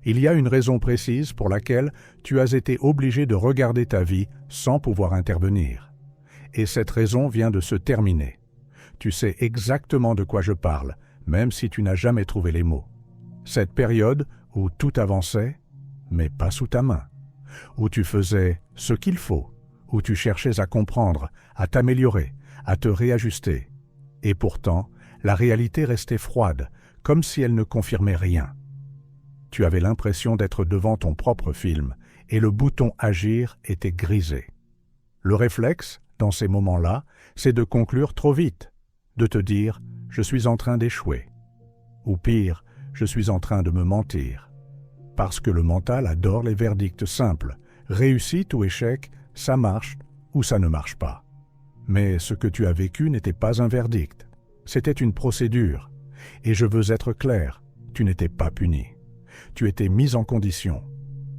Il y a une raison précise pour laquelle tu as été obligé de regarder ta vie sans pouvoir intervenir. Et cette raison vient de se terminer. Tu sais exactement de quoi je parle, même si tu n'as jamais trouvé les mots. Cette période où tout avançait, mais pas sous ta main. Où tu faisais ce qu'il faut, où tu cherchais à comprendre, à t'améliorer, à te réajuster. Et pourtant, la réalité restait froide, comme si elle ne confirmait rien. Tu avais l'impression d'être devant ton propre film, et le bouton « Agir » était grisé. Le réflexe, dans ces moments-là, c'est de conclure trop vite, de te dire « je suis en train d'échouer ». Ou pire, « je suis en train de me mentir ». Parce que le mental adore les verdicts simples. Réussite ou échec, ça marche ou ça ne marche pas. Mais ce que tu as vécu n'était pas un verdict. C'était une procédure. Et je veux être clair, tu n'étais pas puni. Tu étais mis en condition.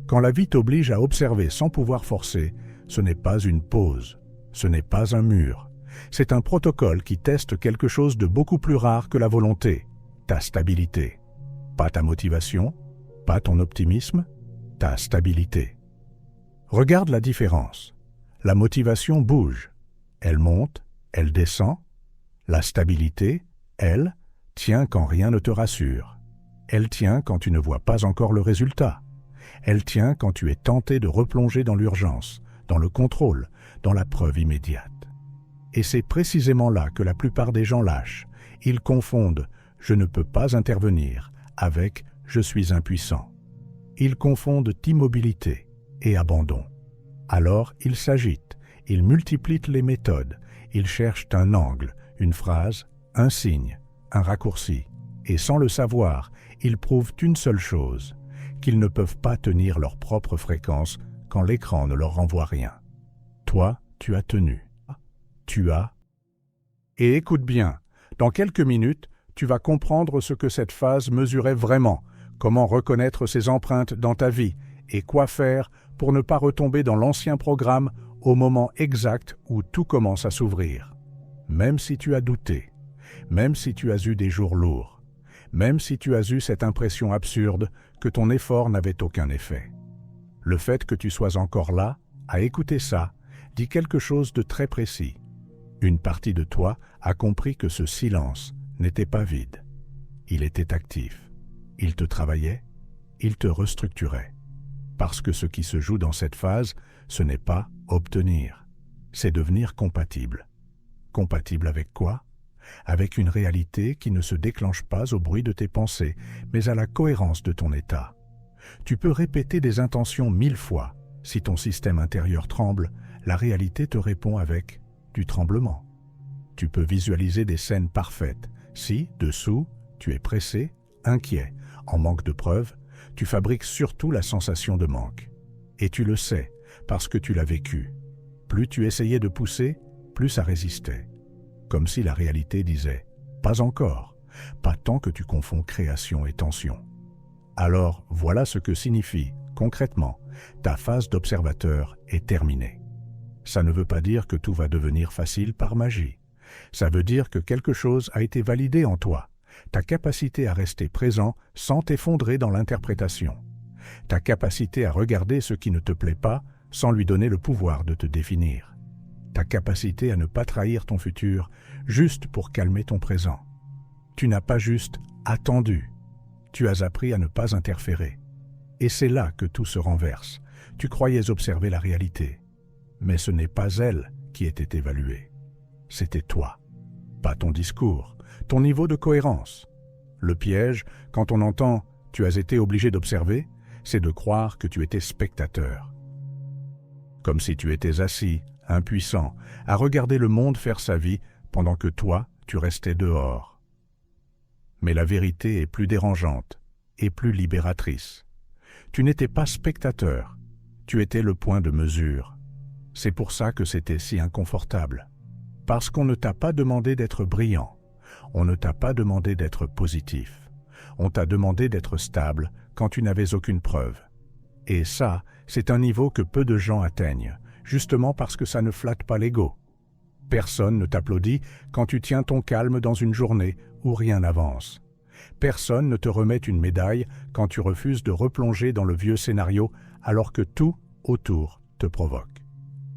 Quand la vie t'oblige à observer sans pouvoir forcer, ce n'est pas une pause, ce n'est pas un mur. C'est un protocole qui teste quelque chose de beaucoup plus rare que la volonté, ta stabilité. Pas ta motivation, pas ton optimisme, ta stabilité. Regarde la différence. La motivation bouge. Elle monte, elle descend. La stabilité, elle, tient quand rien ne te rassure. Elle tient quand tu ne vois pas encore le résultat. Elle tient quand tu es tenté de replonger dans l'urgence, dans le contrôle, dans la preuve immédiate. Et c'est précisément là que la plupart des gens lâchent. Ils confondent « je ne peux pas intervenir » avec « je suis impuissant ». Ils confondent immobilité et abandon. Alors ils s'agitent, ils multiplient les méthodes, ils cherchent un angle, une phrase, un signe, un raccourci. Et sans le savoir, ils prouvent une seule chose, qu'ils ne peuvent pas tenir leur propre fréquence quand l'écran ne leur renvoie rien. Toi, tu as tenu. Tu as. Et écoute bien, dans quelques minutes, tu vas comprendre ce que cette phase mesurait vraiment, comment reconnaître ses empreintes dans ta vie et quoi faire pour ne pas retomber dans l'ancien programme au moment exact où tout commence à s'ouvrir. Même si tu as douté, même si tu as eu des jours lourds, même si tu as eu cette impression absurde que ton effort n'avait aucun effet. Le fait que tu sois encore là, à écouter ça, dit quelque chose de très précis. Une partie de toi a compris que ce silence n'était pas vide. Il était actif. Il te travaillait, il te restructurait. Parce que ce qui se joue dans cette phase, ce n'est pas obtenir, c'est devenir compatible. Compatible avec quoi? Avec une réalité qui ne se déclenche pas au bruit de tes pensées, mais à la cohérence de ton état. Tu peux répéter des intentions 1000 fois. Si ton système intérieur tremble, la réalité te répond avec du tremblement. Tu peux visualiser des scènes parfaites. Si, dessous, tu es pressé, inquiet, en manque de preuves, tu fabriques surtout la sensation de manque. Et tu le sais, parce que tu l'as vécu. Plus tu essayais de pousser, plus ça résistait. Comme si la réalité disait « pas encore », pas tant que tu confonds création et tension. Alors voilà ce que signifie, concrètement, ta phase d'observateur est terminée. Ça ne veut pas dire que tout va devenir facile par magie. Ça veut dire que quelque chose a été validé en toi. Ta capacité à rester présent sans t'effondrer dans l'interprétation. Ta capacité à regarder ce qui ne te plaît pas sans lui donner le pouvoir de te définir. Ta capacité à ne pas trahir ton futur juste pour calmer ton présent. Tu n'as pas juste attendu. Tu as appris à ne pas interférer. Et c'est là que tout se renverse. Tu croyais observer la réalité. Mais ce n'est pas elle qui était évaluée. C'était toi. Pas ton discours, ton niveau de cohérence. Le piège, quand on entend « tu as été obligé d'observer », c'est de croire que tu étais spectateur. Comme si tu étais assis, impuissant, à regarder le monde faire sa vie pendant que toi, tu restais dehors. Mais la vérité est plus dérangeante et plus libératrice. Tu n'étais pas spectateur, tu étais le point de mesure. C'est pour ça que c'était si inconfortable. Parce qu'on ne t'a pas demandé d'être brillant. On ne t'a pas demandé d'être positif. On t'a demandé d'être stable quand tu n'avais aucune preuve. Et ça, c'est un niveau que peu de gens atteignent, justement parce que ça ne flatte pas l'ego. Personne ne t'applaudit quand tu tiens ton calme dans une journée où rien n'avance. Personne ne te remet une médaille quand tu refuses de replonger dans le vieux scénario alors que tout autour te provoque.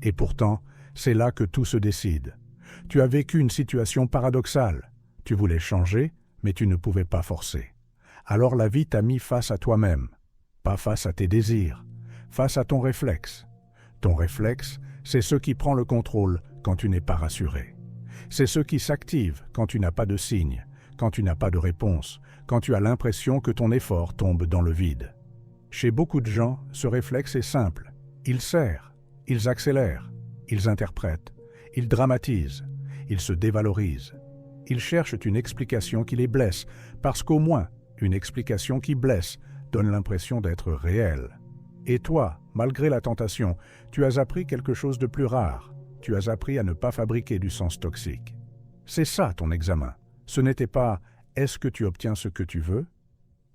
Et pourtant, c'est là que tout se décide. Tu as vécu une situation paradoxale. Tu voulais changer, mais tu ne pouvais pas forcer. Alors la vie t'a mis face à toi-même, pas face à tes désirs, face à ton réflexe. Ton réflexe, c'est ce qui prend le contrôle quand tu n'es pas rassuré. C'est ce qui s'active quand tu n'as pas de signe, quand tu n'as pas de réponse, quand tu as l'impression que ton effort tombe dans le vide. Chez beaucoup de gens, ce réflexe est simple. Ils serrent, ils accélèrent, ils interprètent, ils dramatisent, ils se dévalorisent. Ils cherchent une explication qui les blesse, parce qu'au moins, une explication qui blesse donne l'impression d'être réelle. Et toi, malgré la tentation, tu as appris quelque chose de plus rare. Tu as appris à ne pas fabriquer du sens toxique. C'est ça ton examen. Ce n'était pas « est-ce que tu obtiens ce que tu veux ?»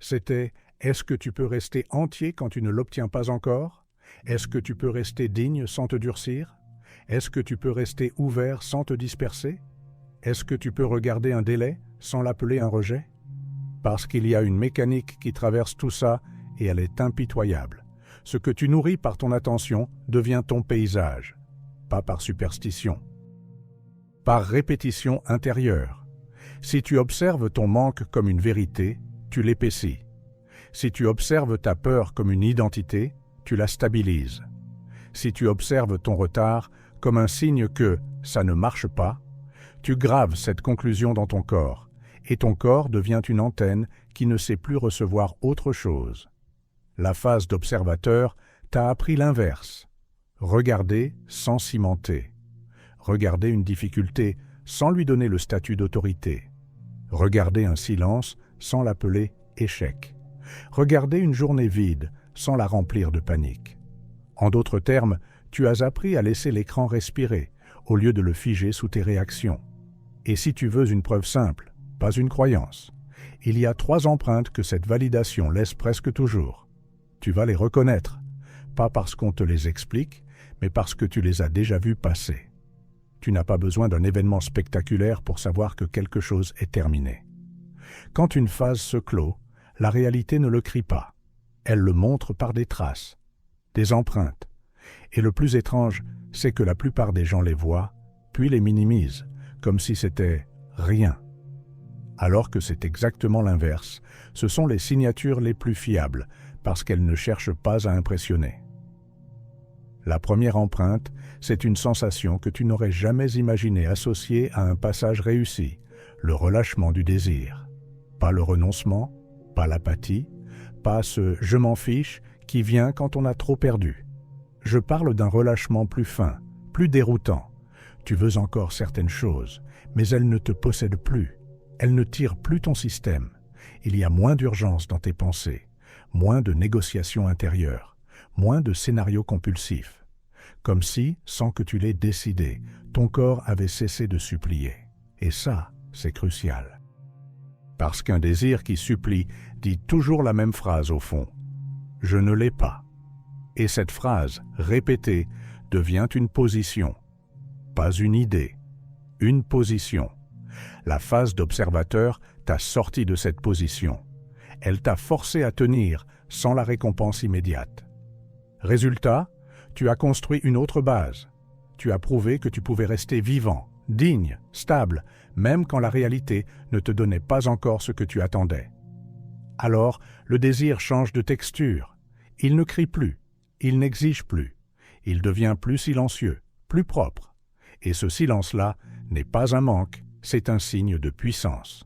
C'était « est-ce que tu peux rester entier quand tu ne l'obtiens pas encore ? Est-ce que tu peux rester digne sans te durcir ? Est-ce que tu peux rester ouvert sans te disperser ? Est-ce que tu peux regarder un délai sans l'appeler un rejet ? Parce qu'il y a une mécanique qui traverse tout ça et elle est impitoyable. Ce que tu nourris par ton attention devient ton paysage, pas par superstition, par répétition intérieure. Si tu observes ton manque comme une vérité, tu l'épaissis. Si tu observes ta peur comme une identité, tu la stabilises. Si tu observes ton retard comme un signe que ça ne marche pas, tu graves cette conclusion dans ton corps, et ton corps devient une antenne qui ne sait plus recevoir autre chose. La phase d'observateur t'a appris l'inverse. Regarder sans cimenter. Regarder une difficulté sans lui donner le statut d'autorité. Regarder un silence sans l'appeler échec. Regarder une journée vide sans la remplir de panique. En d'autres termes, tu as appris à laisser l'écran respirer, au lieu de le figer sous tes réactions. Et si tu veux une preuve simple, pas une croyance, il y a 3 empreintes que cette validation laisse presque toujours. Tu vas les reconnaître, pas parce qu'on te les explique, mais parce que tu les as déjà vues passer. Tu n'as pas besoin d'un événement spectaculaire pour savoir que quelque chose est terminé. Quand une phase se clôt, la réalité ne le crie pas. Elle le montre par des traces, des empreintes. Et le plus étrange, c'est que la plupart des gens les voient, puis les minimisent, comme si c'était rien. Alors que c'est exactement l'inverse, ce sont les signatures les plus fiables, parce qu'elles ne cherchent pas à impressionner. La première empreinte, c'est une sensation que tu n'aurais jamais imaginé associée à un passage réussi, le relâchement du désir. Pas le renoncement, pas l'apathie, pas ce « je m'en fiche » qui vient quand on a trop perdu. Je parle d'un relâchement plus fin, plus déroutant. Tu veux encore certaines choses, mais elles ne te possèdent plus. Elles ne tirent plus ton système. Il y a moins d'urgence dans tes pensées, moins de négociations intérieures, moins de scénarios compulsifs. Comme si, sans que tu l'aies décidé, ton corps avait cessé de supplier. Et ça, c'est crucial. Parce qu'un désir qui supplie dit toujours la même phrase au fond. « Je ne l'ai pas ». Et cette phrase, répétée, devient une position. Pas une idée, une position. La phase d'observateur t'a sorti de cette position. Elle t'a forcé à tenir sans la récompense immédiate. Résultat, tu as construit une autre base. Tu as prouvé que tu pouvais rester vivant, digne, stable, même quand la réalité ne te donnait pas encore ce que tu attendais. Alors, le désir change de texture. Il ne crie plus, il n'exige plus. Il devient plus silencieux, plus propre. Et ce silence-là n'est pas un manque, c'est un signe de puissance.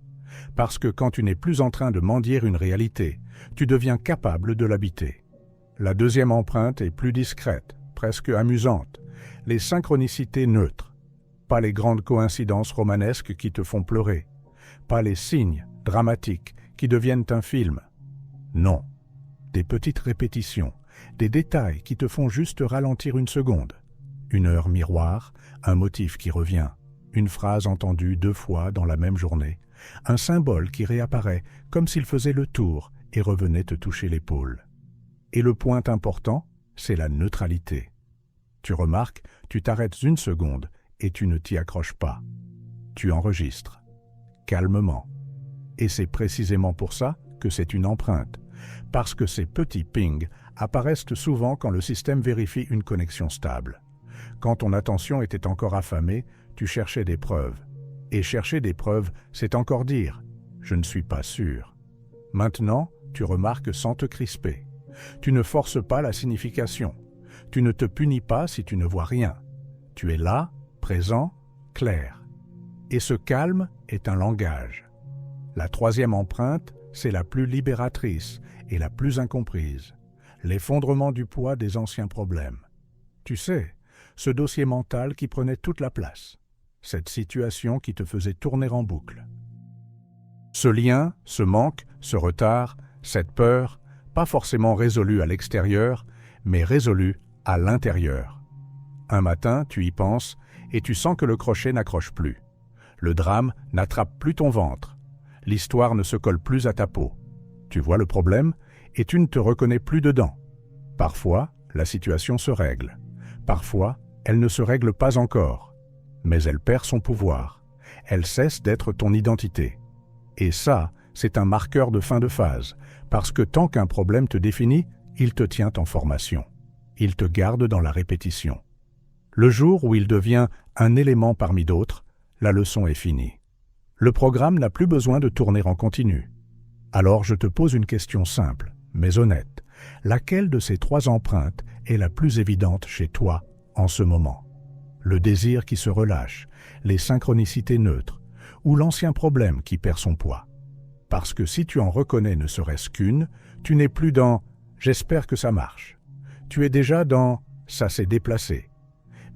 Parce que quand tu n'es plus en train de mendier une réalité, tu deviens capable de l'habiter. La deuxième empreinte est plus discrète, presque amusante, les synchronicités neutres. Pas les grandes coïncidences romanesques qui te font pleurer, pas les signes dramatiques qui deviennent un film. Non, des petites répétitions, des détails qui te font juste ralentir une seconde. Une heure miroir, un motif qui revient, une phrase entendue 2 fois dans la même journée, un symbole qui réapparaît comme s'il faisait le tour et revenait te toucher l'épaule. Et le point important, c'est la neutralité. Tu remarques, tu t'arrêtes 1 seconde et tu ne t'y accroches pas. Tu enregistres, calmement. Et c'est précisément pour ça que c'est une empreinte, parce que ces petits pings apparaissent souvent quand le système vérifie une connexion stable. Quand ton attention était encore affamée, tu cherchais des preuves. Et chercher des preuves, c'est encore dire « je ne suis pas sûr ». Maintenant, tu remarques sans te crisper. Tu ne forces pas la signification. Tu ne te punis pas si tu ne vois rien. Tu es là, présent, clair. Et ce calme est un langage. La troisième empreinte, c'est la plus libératrice et la plus incomprise. L'effondrement du poids des anciens problèmes. Tu sais, ce dossier mental qui prenait toute la place. Cette situation qui te faisait tourner en boucle. Ce lien, ce manque, ce retard, cette peur, pas forcément résolue à l'extérieur, mais résolue à l'intérieur. Un matin, tu y penses et tu sens que le crochet n'accroche plus. Le drame n'attrape plus ton ventre. L'histoire ne se colle plus à ta peau. Tu vois le problème et tu ne te reconnais plus dedans. Parfois, la situation se règle. Parfois, elle ne se règle pas encore. Mais elle perd son pouvoir. Elle cesse d'être ton identité. Et ça, c'est un marqueur de fin de phase, parce que tant qu'un problème te définit, il te tient en formation. Il te garde dans la répétition. Le jour où il devient un élément parmi d'autres, la leçon est finie. Le programme n'a plus besoin de tourner en continu. Alors je te pose une question simple, mais honnête. Laquelle de ces trois empreintes est la plus évidente chez toi en ce moment? Le désir qui se relâche, les synchronicités neutres, ou l'ancien problème qui perd son poids? Parce que si tu en reconnais ne serait-ce qu'une, tu n'es plus dans « j'espère que ça marche ». Tu es déjà dans « ça s'est déplacé ».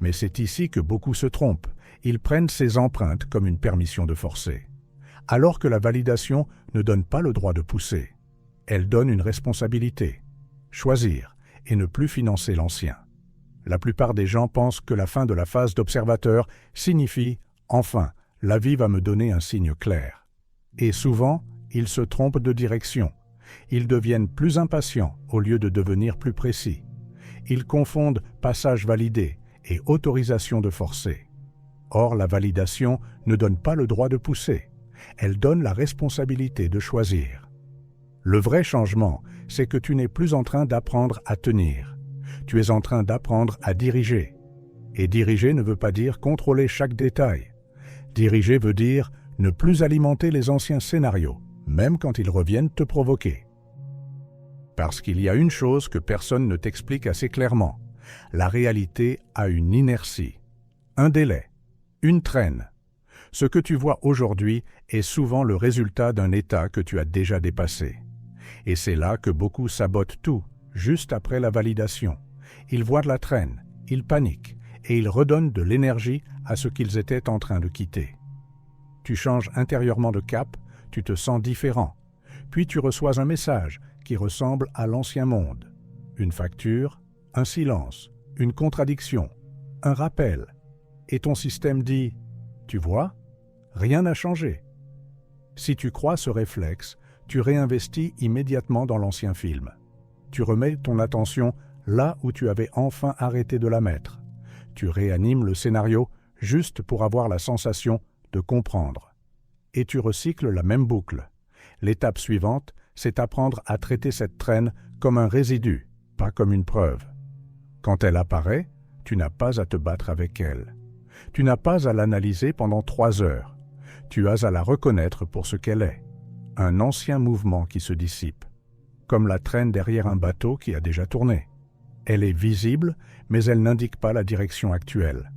Mais c'est ici que beaucoup se trompent. Ils prennent ces empreintes comme une permission de forcer. Alors que la validation ne donne pas le droit de pousser. Elle donne une responsabilité. Choisir et ne plus financer l'ancien. La plupart des gens pensent que la fin de la phase d'observateur signifie « enfin, la vie va me donner un signe clair ». Et souvent, ils se trompent de direction. Ils deviennent plus impatients au lieu de devenir plus précis. Ils confondent passage validé et autorisation de forcer. Or, la validation ne donne pas le droit de pousser. Elle donne la responsabilité de choisir. Le vrai changement, c'est que tu n'es plus en train d'apprendre à tenir. Tu es en train d'apprendre à diriger. Et diriger ne veut pas dire contrôler chaque détail. Diriger veut dire ne plus alimenter les anciens scénarios, même quand ils reviennent te provoquer. Parce qu'il y a une chose que personne ne t'explique assez clairement. La réalité a une inertie, un délai, une traîne. Ce que tu vois aujourd'hui est souvent le résultat d'un état que tu as déjà dépassé. Et c'est là que beaucoup sabotent tout, juste après la validation. Ils voient de la traîne, ils paniquent, et ils redonnent de l'énergie à ce qu'ils étaient en train de quitter. Tu changes intérieurement de cap, tu te sens différent. Puis tu reçois un message qui ressemble à l'ancien monde. Une facture, un silence, une contradiction, un rappel. Et ton système dit « Tu vois, rien n'a changé ». Si tu crois ce réflexe, tu réinvestis immédiatement dans l'ancien film. Tu remets ton attention là où tu avais enfin arrêté de la mettre. Tu réanimes le scénario juste pour avoir la sensation de comprendre. Et tu recycles la même boucle. L'étape suivante, c'est apprendre à traiter cette traîne comme un résidu, pas comme une preuve. Quand elle apparaît, tu n'as pas à te battre avec elle. Tu n'as pas à l'analyser pendant 3 heures. Tu as à la reconnaître pour ce qu'elle est. Un ancien mouvement qui se dissipe, comme la traîne derrière un bateau qui a déjà tourné. Elle est visible, mais elle n'indique pas la direction actuelle.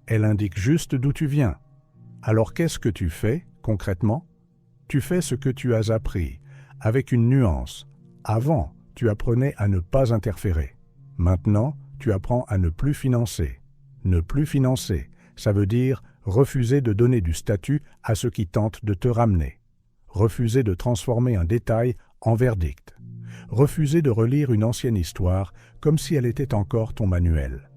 Elle indique juste d'où tu viens. Alors qu'est-ce que tu fais, concrètement? Tu fais ce que tu as appris, avec une nuance. Avant, tu apprenais à ne pas interférer. Maintenant, tu apprends à ne plus financer. Ne plus financer, ça veut dire refuser de donner du statut à ce qui tente de te ramener. Refuser de transformer un détail en verdict. Refuser de relire une ancienne histoire comme si elle était encore ton manuel.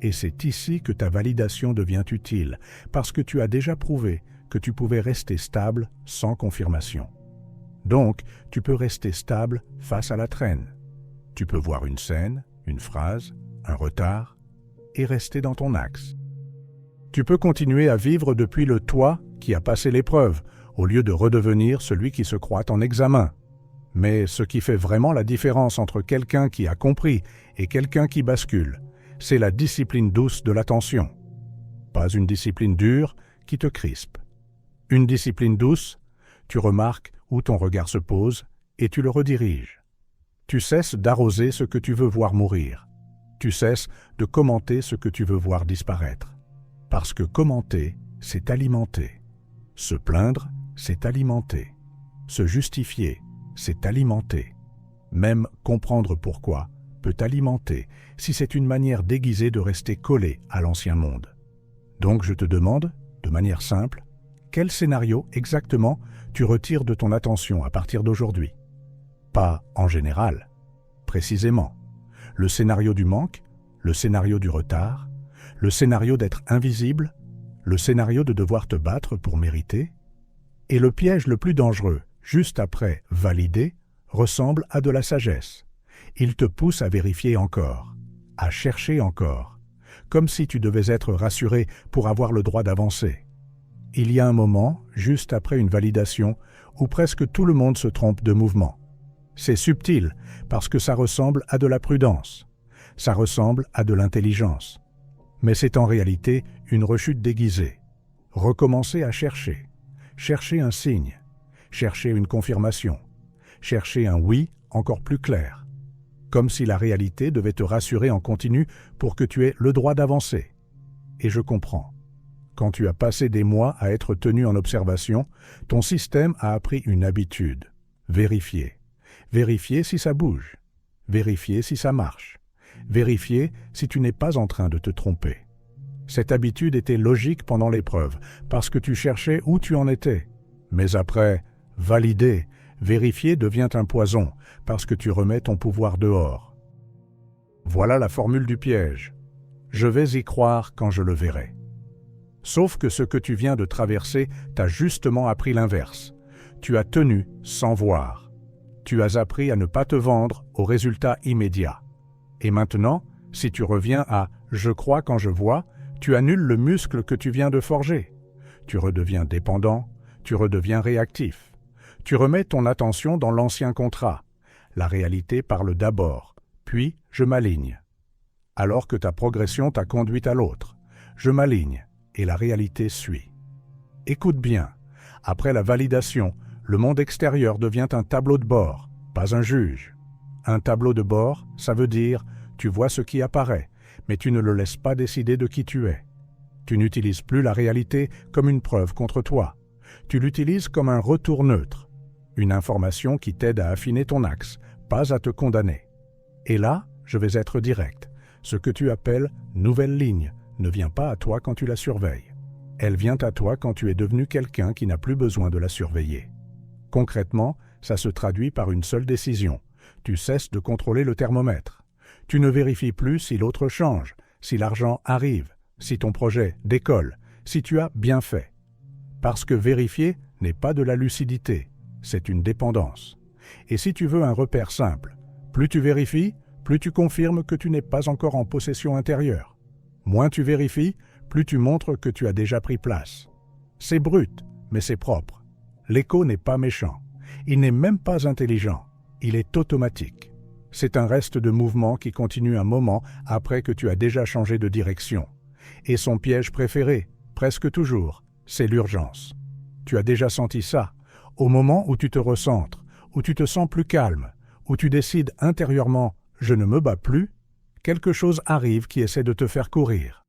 Et c'est ici que ta validation devient utile, parce que tu as déjà prouvé que tu pouvais rester stable sans confirmation. Donc, tu peux rester stable face à la traîne. Tu peux voir une scène, une phrase, un retard, et rester dans ton axe. Tu peux continuer à vivre depuis le toi qui a passé l'épreuve, au lieu de redevenir celui qui se croit en examen. Mais ce qui fait vraiment la différence entre quelqu'un qui a compris et quelqu'un qui bascule, c'est la discipline douce de l'attention. Pas une discipline dure qui te crispe. Une discipline douce, tu remarques où ton regard se pose et tu le rediriges. Tu cesses d'arroser ce que tu veux voir mourir. Tu cesses de commenter ce que tu veux voir disparaître. Parce que commenter, c'est alimenter. Se plaindre, c'est alimenter. Se justifier, c'est alimenter. Même comprendre pourquoi peut alimenter si c'est une manière déguisée de rester collé à l'ancien monde. Donc je te demande, de manière simple, quel scénario exactement tu retires de ton attention à partir d'aujourd'hui? Pas en général, précisément. Le scénario du manque, le scénario du retard, le scénario d'être invisible, le scénario de devoir te battre pour mériter. Et le piège le plus dangereux, juste après valider, ressemble à de la sagesse. Il te pousse à vérifier encore, à chercher encore, comme si tu devais être rassuré pour avoir le droit d'avancer. Il y a un moment, juste après une validation, où presque tout le monde se trompe de mouvement. C'est subtil, parce que ça ressemble à de la prudence. Ça ressemble à de l'intelligence. Mais c'est en réalité une rechute déguisée. Recommencer à chercher. Chercher un signe. Chercher une confirmation. Chercher un oui encore plus clair. Comme si la réalité devait te rassurer en continu pour que tu aies le droit d'avancer. Et je comprends. Quand tu as passé des mois à être tenu en observation, ton système a appris une habitude. Vérifier. Vérifier si ça bouge. Vérifier si ça marche. Vérifier si tu n'es pas en train de te tromper. Cette habitude était logique pendant l'épreuve, parce que tu cherchais où tu en étais. Mais après, valider, vérifier devient un poison, parce que tu remets ton pouvoir dehors. Voilà la formule du piège. Je vais y croire quand je le verrai. Sauf que ce que tu viens de traverser t'a justement appris l'inverse. Tu as tenu sans voir. Tu as appris à ne pas te vendre au résultat immédiat. Et maintenant, si tu reviens à « je crois quand je vois », tu annules le muscle que tu viens de forger. Tu redeviens dépendant, tu redeviens réactif. Tu remets ton attention dans l'ancien contrat. La réalité parle d'abord, puis je m'aligne. Alors que ta progression t'a conduit à l'autre. Je m'aligne, et la réalité suit. Écoute bien, après la validation, le monde extérieur devient un tableau de bord, pas un juge. Un tableau de bord, ça veut dire, tu vois ce qui apparaît, mais tu ne le laisses pas décider de qui tu es. Tu n'utilises plus la réalité comme une preuve contre toi. Tu l'utilises comme un retour neutre, une information qui t'aide à affiner ton axe, pas à te condamner. Et là, je vais être direct. Ce que tu appelles « nouvelle ligne » ne vient pas à toi quand tu la surveilles. Elle vient à toi quand tu es devenu quelqu'un qui n'a plus besoin de la surveiller. Concrètement, ça se traduit par une seule décision. Tu cesses de contrôler le thermomètre. Tu ne vérifies plus si l'autre change, si l'argent arrive, si ton projet décolle, si tu as bien fait. Parce que vérifier n'est pas de la lucidité, c'est une dépendance. Et si tu veux un repère simple, plus tu vérifies, plus tu confirmes que tu n'es pas encore en possession intérieure. Moins tu vérifies, plus tu montres que tu as déjà pris place. C'est brut, mais c'est propre. L'écho n'est pas méchant. Il n'est même pas intelligent. Il est automatique. C'est un reste de mouvement qui continue un moment après que tu as déjà changé de direction. Et son piège préféré, presque toujours, c'est l'urgence. Tu as déjà senti ça, au moment où tu te recentres, où tu te sens plus calme, où tu décides intérieurement « je ne me bats plus », quelque chose arrive qui essaie de te faire courir.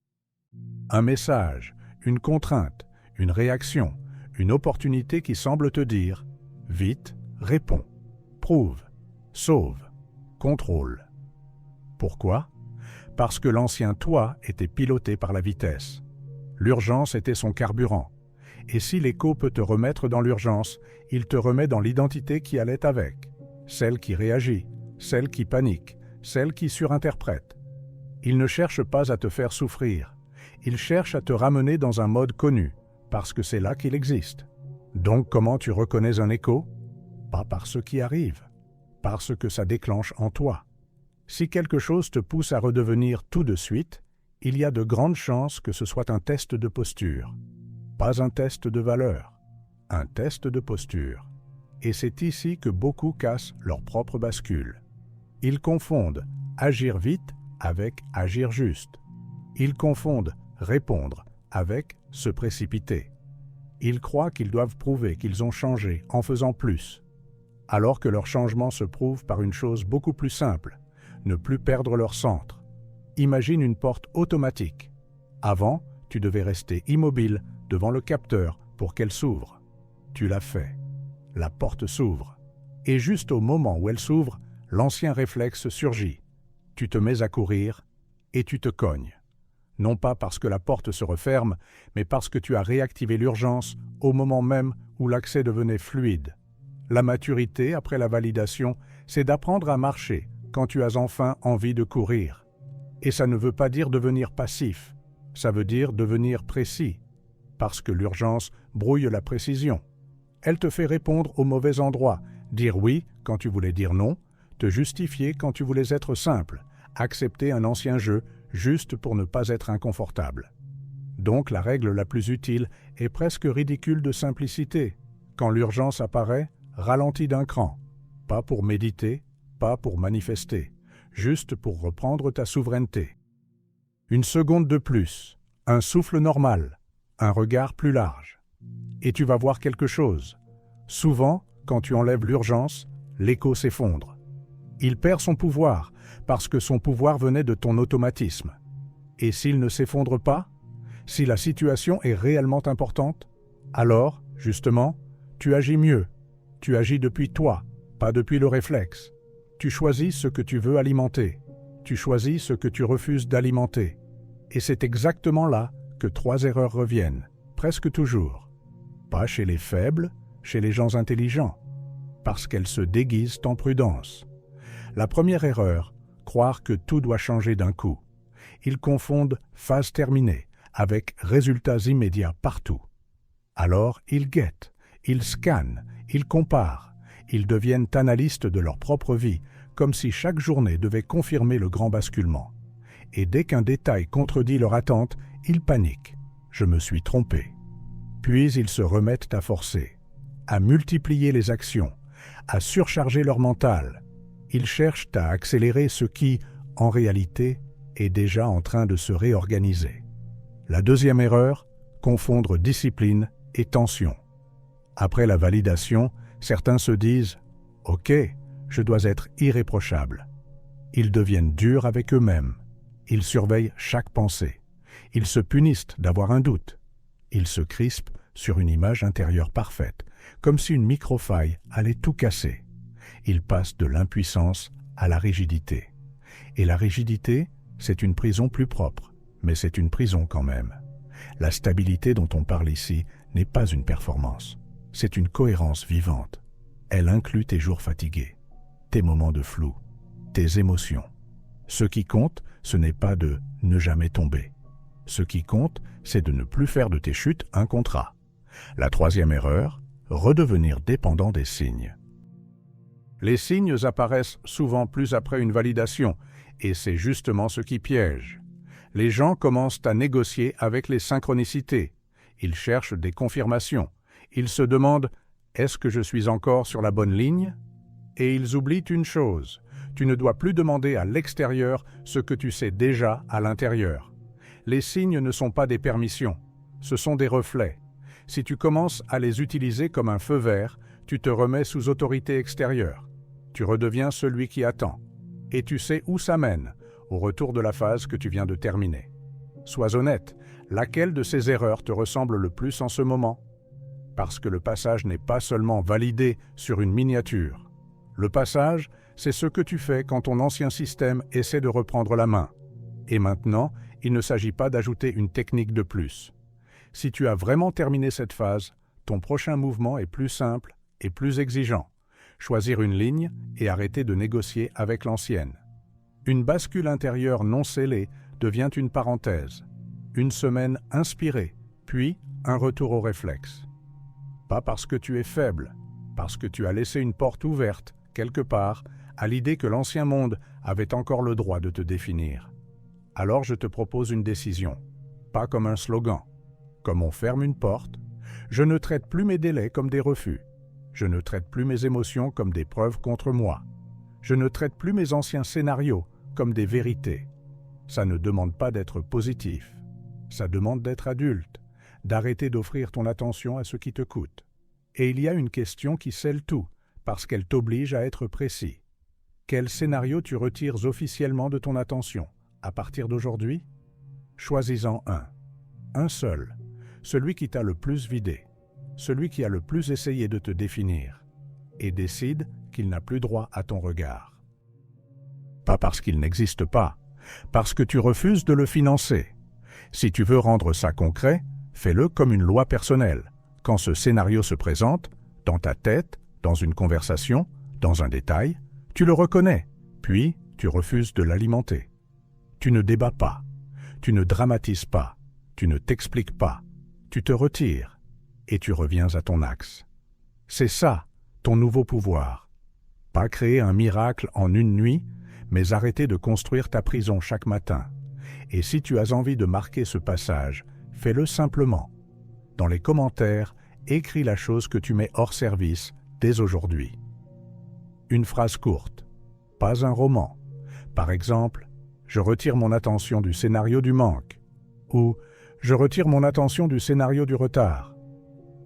Un message, une contrainte, une réaction, une opportunité qui semble te dire « vite, réponds, prouve, sauve, contrôle ». Pourquoi ? Parce que l'ancien toi était piloté par la vitesse. L'urgence était son carburant. Et si l'écho peut te remettre dans l'urgence, il te remet dans l'identité qui allait avec. Celle qui réagit, celle qui panique, celle qui surinterprète. Il ne cherche pas à te faire souffrir. Il cherche à te ramener dans un mode connu, parce que c'est là qu'il existe. Donc comment tu reconnais un écho ? Pas par ce qui arrive, parce que ça déclenche en toi. Si quelque chose te pousse à redevenir tout de suite, il y a de grandes chances que ce soit un test de posture, pas un test de valeur. un test de posture. Et c'est ici que beaucoup cassent leur propre bascule. Ils confondent agir vite avec agir juste. Ils confondent répondre avec se précipiter. Ils croient qu'ils doivent prouver qu'ils ont changé en faisant plus, alors que leur changement se prouve par une chose beaucoup plus simple, ne plus perdre leur centre. Imagine une porte automatique. Avant, tu devais rester immobile devant le capteur pour qu'elle s'ouvre. Tu l'as fait. La porte s'ouvre. Et juste au moment où elle s'ouvre, l'ancien réflexe surgit. Tu te mets à courir et tu te cognes. Non pas parce que la porte se referme, mais parce que tu as réactivé l'urgence au moment même où l'accès devenait fluide. La maturité, après la validation, c'est d'apprendre à marcher quand tu as enfin envie de courir. Et ça ne veut pas dire devenir passif, ça veut dire devenir précis, parce que l'urgence brouille la précision. Elle te fait répondre au mauvais endroit, dire oui quand tu voulais dire non, te justifier quand tu voulais être simple, accepter un ancien jeu juste pour ne pas être inconfortable. Donc la règle la plus utile est presque ridicule de simplicité. Quand l'urgence apparaît, ralentis d'un cran. Pas pour méditer, pas pour manifester, juste pour reprendre ta souveraineté. Une seconde de plus, un souffle normal, un regard plus large. Et tu vas voir quelque chose. Souvent, quand tu enlèves l'urgence, l'écho s'effondre. Il perd son pouvoir, parce que son pouvoir venait de ton automatisme. Et s'il ne s'effondre pas, si la situation est réellement importante, alors, justement, tu agis mieux. Tu agis depuis toi, pas depuis le réflexe. Tu choisis ce que tu veux alimenter. Tu choisis ce que tu refuses d'alimenter. Et c'est exactement là que 3 erreurs reviennent, presque toujours. Pas chez les faibles, chez les gens intelligents, parce qu'elles se déguisent en prudence. La première erreur, croire que tout doit changer d'un coup. Ils confondent phase terminée avec résultats immédiats partout. Alors ils guettent, ils scannent, ils comparent, ils deviennent analystes de leur propre vie, comme si chaque journée devait confirmer le grand basculement. Et dès qu'un détail contredit leur attente, ils paniquent. Je me suis trompé. Puis ils se remettent à forcer, à multiplier les actions, à surcharger leur mental. Ils cherchent à accélérer ce qui, en réalité, est déjà en train de se réorganiser. La deuxième erreur, confondre discipline et tension. Après la validation, certains se disent « Ok, je dois être irréprochable ». Ils deviennent durs avec eux-mêmes. Ils surveillent chaque pensée. Ils se punissent d'avoir un doute. Ils se crispent sur une image intérieure parfaite, comme si une microfaille allait tout casser. Ils passent de l'impuissance à la rigidité. Et la rigidité, c'est une prison plus propre, mais c'est une prison quand même. La stabilité dont on parle ici n'est pas une performance, c'est une cohérence vivante. Elle inclut tes jours fatigués, tes moments de flou, tes émotions. Ce qui compte, ce n'est pas de ne jamais tomber. Ce qui compte, c'est de ne plus faire de tes chutes un contrat. La troisième erreur, redevenir dépendant des signes. Les signes apparaissent souvent plus après une validation, et c'est justement ce qui piège. Les gens commencent à négocier avec les synchronicités. Ils cherchent des confirmations. Ils se demandent « Est-ce que je suis encore sur la bonne ligne ?» Et ils oublient une chose. Tu ne dois plus demander à l'extérieur ce que tu sais déjà à l'intérieur. Les signes ne sont pas des permissions, ce sont des reflets. Si tu commences à les utiliser comme un feu vert, tu te remets sous autorité extérieure. Tu redeviens celui qui attend. Et tu sais où ça mène, au retour de la phase que tu viens de terminer. Sois honnête, laquelle de ces erreurs te ressemble le plus en ce moment? Parce que le passage n'est pas seulement validé sur une miniature. Le passage, c'est ce que tu fais quand ton ancien système essaie de reprendre la main. Et maintenant, il ne s'agit pas d'ajouter une technique de plus. Si tu as vraiment terminé cette phase, ton prochain mouvement est plus simple et plus exigeant. Choisir une ligne et arrêter de négocier avec l'ancienne. Une bascule intérieure non scellée devient une parenthèse. Une semaine inspirée, puis un retour au réflexe. Pas parce que tu es faible, parce que tu as laissé une porte ouverte, quelque part, à l'idée que l'ancien monde avait encore le droit de te définir. Alors je te propose une décision, pas comme un slogan. Comme on ferme une porte, Je ne traite plus mes délais comme des refus. Je ne traite plus mes émotions comme des preuves contre moi. Je ne traite plus mes anciens scénarios comme des vérités. Ça ne demande pas d'être positif. Ça demande d'être adulte, d'arrêter d'offrir ton attention à ce qui te coûte. Et il y a une question qui scelle tout, parce qu'elle t'oblige à être précis. Quel scénario tu retires officiellement de ton attention, à partir d'aujourd'hui? Choisis-en un. Un seul. Celui qui t'a le plus vidé. Celui qui a le plus essayé de te définir. Et décide qu'il n'a plus droit à ton regard. Pas parce qu'il n'existe pas, parce que tu refuses de le financer. Si tu veux rendre ça concret, fais-le comme une loi personnelle. Quand ce scénario se présente, dans ta tête, dans une conversation, dans un détail, tu le reconnais, puis tu refuses de l'alimenter. Tu ne débats pas, tu ne dramatises pas, tu ne t'expliques pas, tu te retires et tu reviens à ton axe. C'est ça, ton nouveau pouvoir. Pas créer un miracle en une nuit, mais arrêter de construire ta prison chaque matin. Et si tu as envie de marquer ce passage, fais-le simplement. Dans les commentaires, écris la chose que tu mets hors service dès aujourd'hui. Une phrase courte, pas un roman. Par exemple, je retire mon attention du scénario du manque. Ou je retire mon attention du scénario du retard.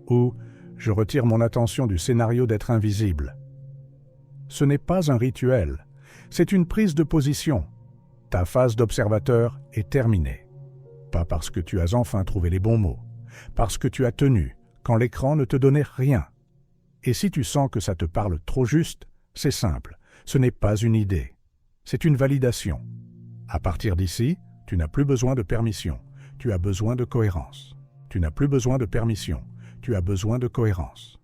Ou je retire mon attention du scénario d'être invisible. Ce n'est pas un rituel, c'est une prise de position. Ta phase d'observateur est terminée. Pas parce que tu as enfin trouvé les bons mots, parce que tu as tenu quand l'écran ne te donnait rien. Et si tu sens que ça te parle trop juste, c'est simple, ce n'est pas une idée, c'est une validation. À partir d'ici, tu n'as plus besoin de permission, tu as besoin de cohérence. Tu n'as plus besoin de permission, tu as besoin de cohérence.